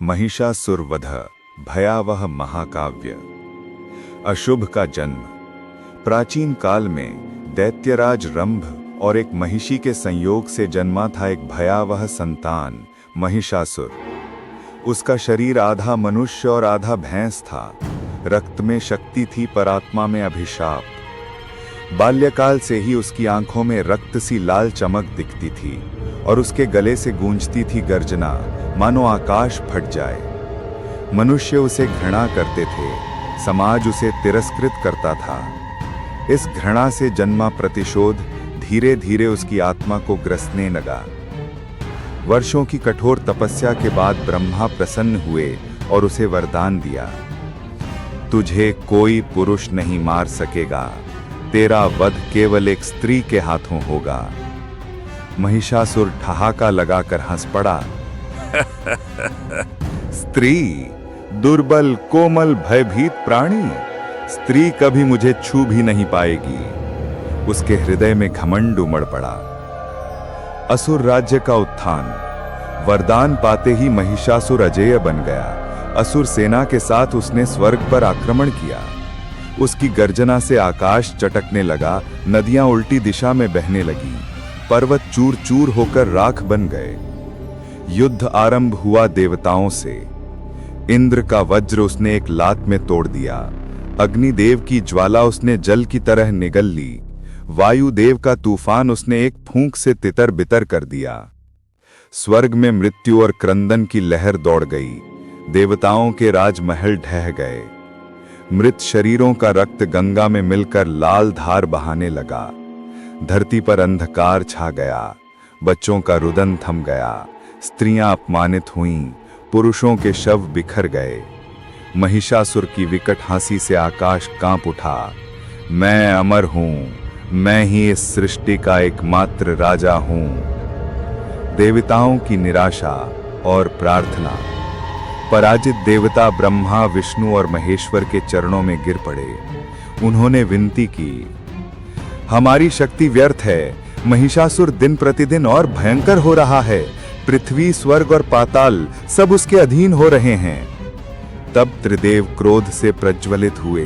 महिषासुर वध भयावह महाकाव्य। अशुभ का जन्म। प्राचीन काल में दैत्यराज रंभ और एक महिषी के संयोग से जन्मा था एक भयावह संतान महिषासुर। उसका शरीर आधा मनुष्य और आधा भैंस था। रक्त में शक्ति थी पर आत्मा में अभिशाप। बाल्यकाल से ही उसकी आंखों में रक्त सी लाल चमक दिखती थी और उसके गले से गूंजती थी गर्जना, मानो आकाश फट जाए। मनुष्य उसे घृणा करते थे, समाज उसे तिरस्कृत करता था। इस घृणा से जन्मा प्रतिशोध धीरे धीरे उसकी आत्मा को ग्रसने लगा। वर्षों की कठोर तपस्या के बाद ब्रह्मा प्रसन्न हुए और उसे वरदान दिया, तुझे कोई पुरुष नहीं मार सकेगा, तेरा वध केवल एक स्त्री के हाथों होगा। महिषासुर ठहाका लगाकर हंस पड़ा। स्त्री, दुर्बल कोमल भयभीत प्राणी, स्त्री कभी मुझे छू भी नहीं पाएगी। उसके हृदय में घमंड उमड़ पड़ा। असुर राज्य का उत्थान। वरदान पाते ही महिषासुर अजेय बन गया। असुर सेना के साथ उसने स्वर्ग पर आक्रमण किया। उसकी गर्जना से आकाश चटकने लगा, नदियां उल्टी दिशा में बहने लगी, पर्वत चूर चूर होकर राख बन गए। युद्ध आरंभ हुआ देवताओं से। इंद्र का वज्र उसने एक लात में तोड़ दिया। अग्निदेव की ज्वाला उसने जल की तरह निगल ली। वायुदेव का तूफान उसने एक फूंक से तितर बितर कर दिया। स्वर्ग में मृत्यु और क्रंदन की लहर दौड़ गई। देवताओं के राजमहल ढह गए। मृत शरीरों का रक्त गंगा में मिलकर लाल धार बहाने लगा। धरती पर अंधकार छा गया। बच्चों का रुदन थम गया। स्त्रियां अपमानित हुईं। पुरुषों के शव बिखर गए। महिषासुर की विकट हंसी से आकाश कांप उठा। मैं अमर हूं, मैं ही इस सृष्टि का एकमात्र राजा हूं। देवताओं की निराशा और प्रार्थना। पराजित देवता ब्रह्मा, विष्णु और महेश्वर के चरणों में गिर पड़े। उन्होंने विनती की, हमारी शक्ति व्यर्थ है। महिषासुर दिन प्रतिदिन और भयंकर हो रहा है। पृथ्वी, स्वर्ग और पाताल सब उसके अधीन हो रहे हैं। तब त्रिदेव क्रोध से प्रज्वलित हुए।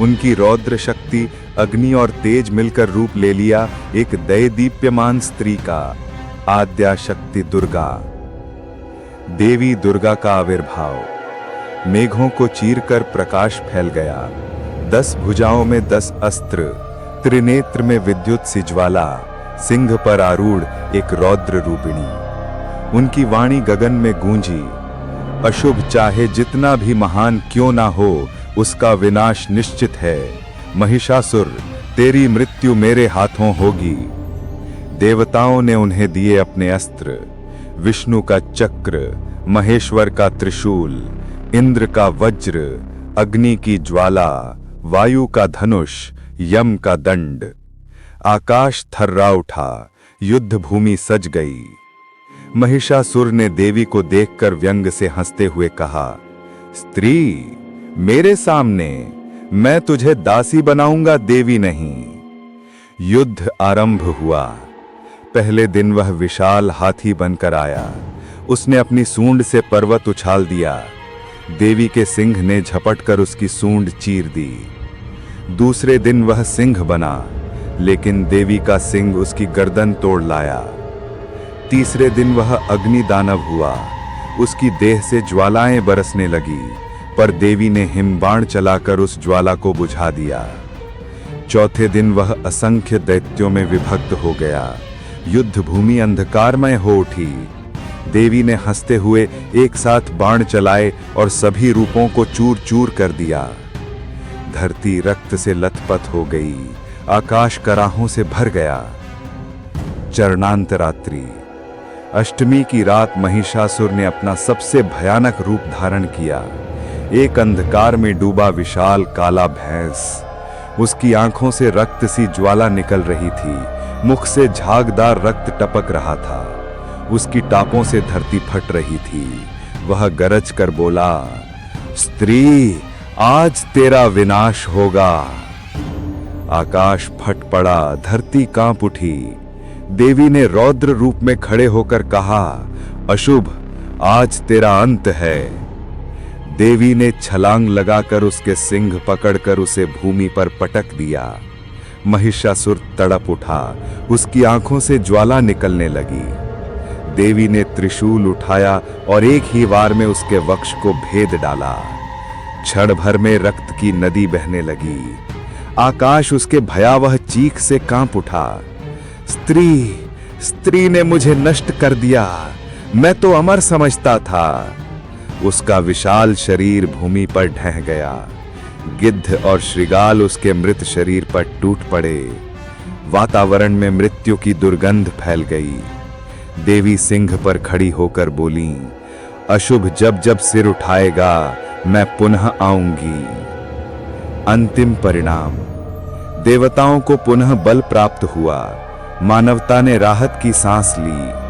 उनकी रौद्र शक्ति अग्नि और तेज मिलकर रूप ले लिया एक दैदीप्यमान स्त्री का, आद्या शक्ति दुर्गा। देवी दुर्गा का आविर्भाव। मेघों को चीरकर प्रकाश फैल गया। 10 भुजाओं में 10 अस्त्र, त्रिनेत्र में विद्युत सी ज्वाला, सिंह पर आरूढ़ एक रौद्र रूपिणी। उनकी वाणी गगन में गूंजी, अशुभ चाहे जितना भी महान क्यों ना हो, उसका विनाश निश्चित है। महिषासुर, तेरी मृत्यु मेरे हाथों होगी। देवताओं ने उन्हें दिए अपने अस्त्र। विष्णु का चक्र, महेश्वर का त्रिशूल, इंद्र का वज्र, अग्नि की ज्वाला, वायु का धनुष, यम का दंड। आकाश थर्रा उठा। युद्ध भूमि सज गई। महिषासुर ने देवी को देखकर व्यंग से हंसते हुए कहा, स्त्री, मेरे सामने मैं तुझे दासी बनाऊंगा, देवी नहीं। युद्ध आरंभ हुआ। पहले दिन वह विशाल हाथी बनकर आया। उसने अपनी सूंड से पर्वत उछाल दिया। देवी के सिंह ने झपटकर उसकी सूंड चीर दी। दूसरे दिन वह सिंह बना, लेकिन देवी का सिंह उसकी गर्दन तोड़ लाया। तीसरे दिन वह अग्नि दानव हुआ। उसकी देह से ज्वालाएं बरसने लगी, पर देवी ने हिमबाण चलाकर उस ज्वाला को बुझा दिया। चौथे दिन वह असंख्य दैत्यों में विभक्त हो गया। युद्ध भूमि अंधकारमय हो उठी। देवी ने हंसते हुए एक साथ बाण चलाए और सभी रूपों को चूर चूर कर दिया। धरती रक्त से लथपथ हो गई। आकाश कराहों से भर गया। चरणांतरात्रि। अष्टमी की रात महिषासुर ने अपना सबसे भयानक रूप धारण किया। एक अंधकार में डूबा विशाल काला भैंस। उसकी आंखों से रक्त सी ज्वाला निकल रही थी। मुख से झागदार रक्त टपक रहा था। उसकी टापों से धरती फट रही थी। वह गरज कर बोला, स्त्री, आज तेरा विनाश होगा। आकाश फट पड़ा। धरती कांप उठी। देवी ने रौद्र रूप में खड़े होकर कहा, अशुभ, आज तेरा अंत है। देवी ने छलांग लगाकर उसके सिंग पकड़कर उसे भूमि पर पटक दिया। महिषासुर तड़प उठा, उसकी आंखों से ज्वाला निकलने लगी। देवी ने त्रिशूल उठाया और एक ही वार में उसके वक्ष को भेद डाला। क्षण भर में रक्त की नदी बहने लगी। आकाश उसके भयावह चीख से कांप उठा। स्त्री ने मुझे नष्ट कर दिया, मैं तो अमर समझता था। उसका विशाल शरीर भूमि पर ढह गया। गिद्ध और श्रृगाल उसके मृत शरीर पर टूट पड़े। वातावरण में मृत्यु की दुर्गंध फैल गई। देवी सिंह पर खड़ी होकर बोली, अशुभ जब जब सिर उठाएगा मैं पुनः आऊंगी। अंतिम परिणाम, देवताओं को पुनः बल प्राप्त हुआ। मानवता ने राहत की सांस ली।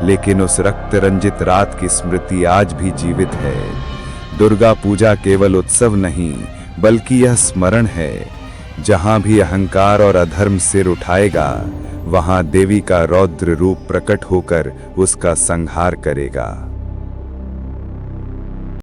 लेकिन उस रक्त रंजित रात की स्मृति आज भी जीवित है। दुर्गा पूजा केवल उत्सव नहीं, बल्कि यह स्मरण है, जहां भी अहंकार और अधर्म सिर उठाएगा, वहां देवी का रौद्र रूप प्रकट होकर उसका संहार करेगा।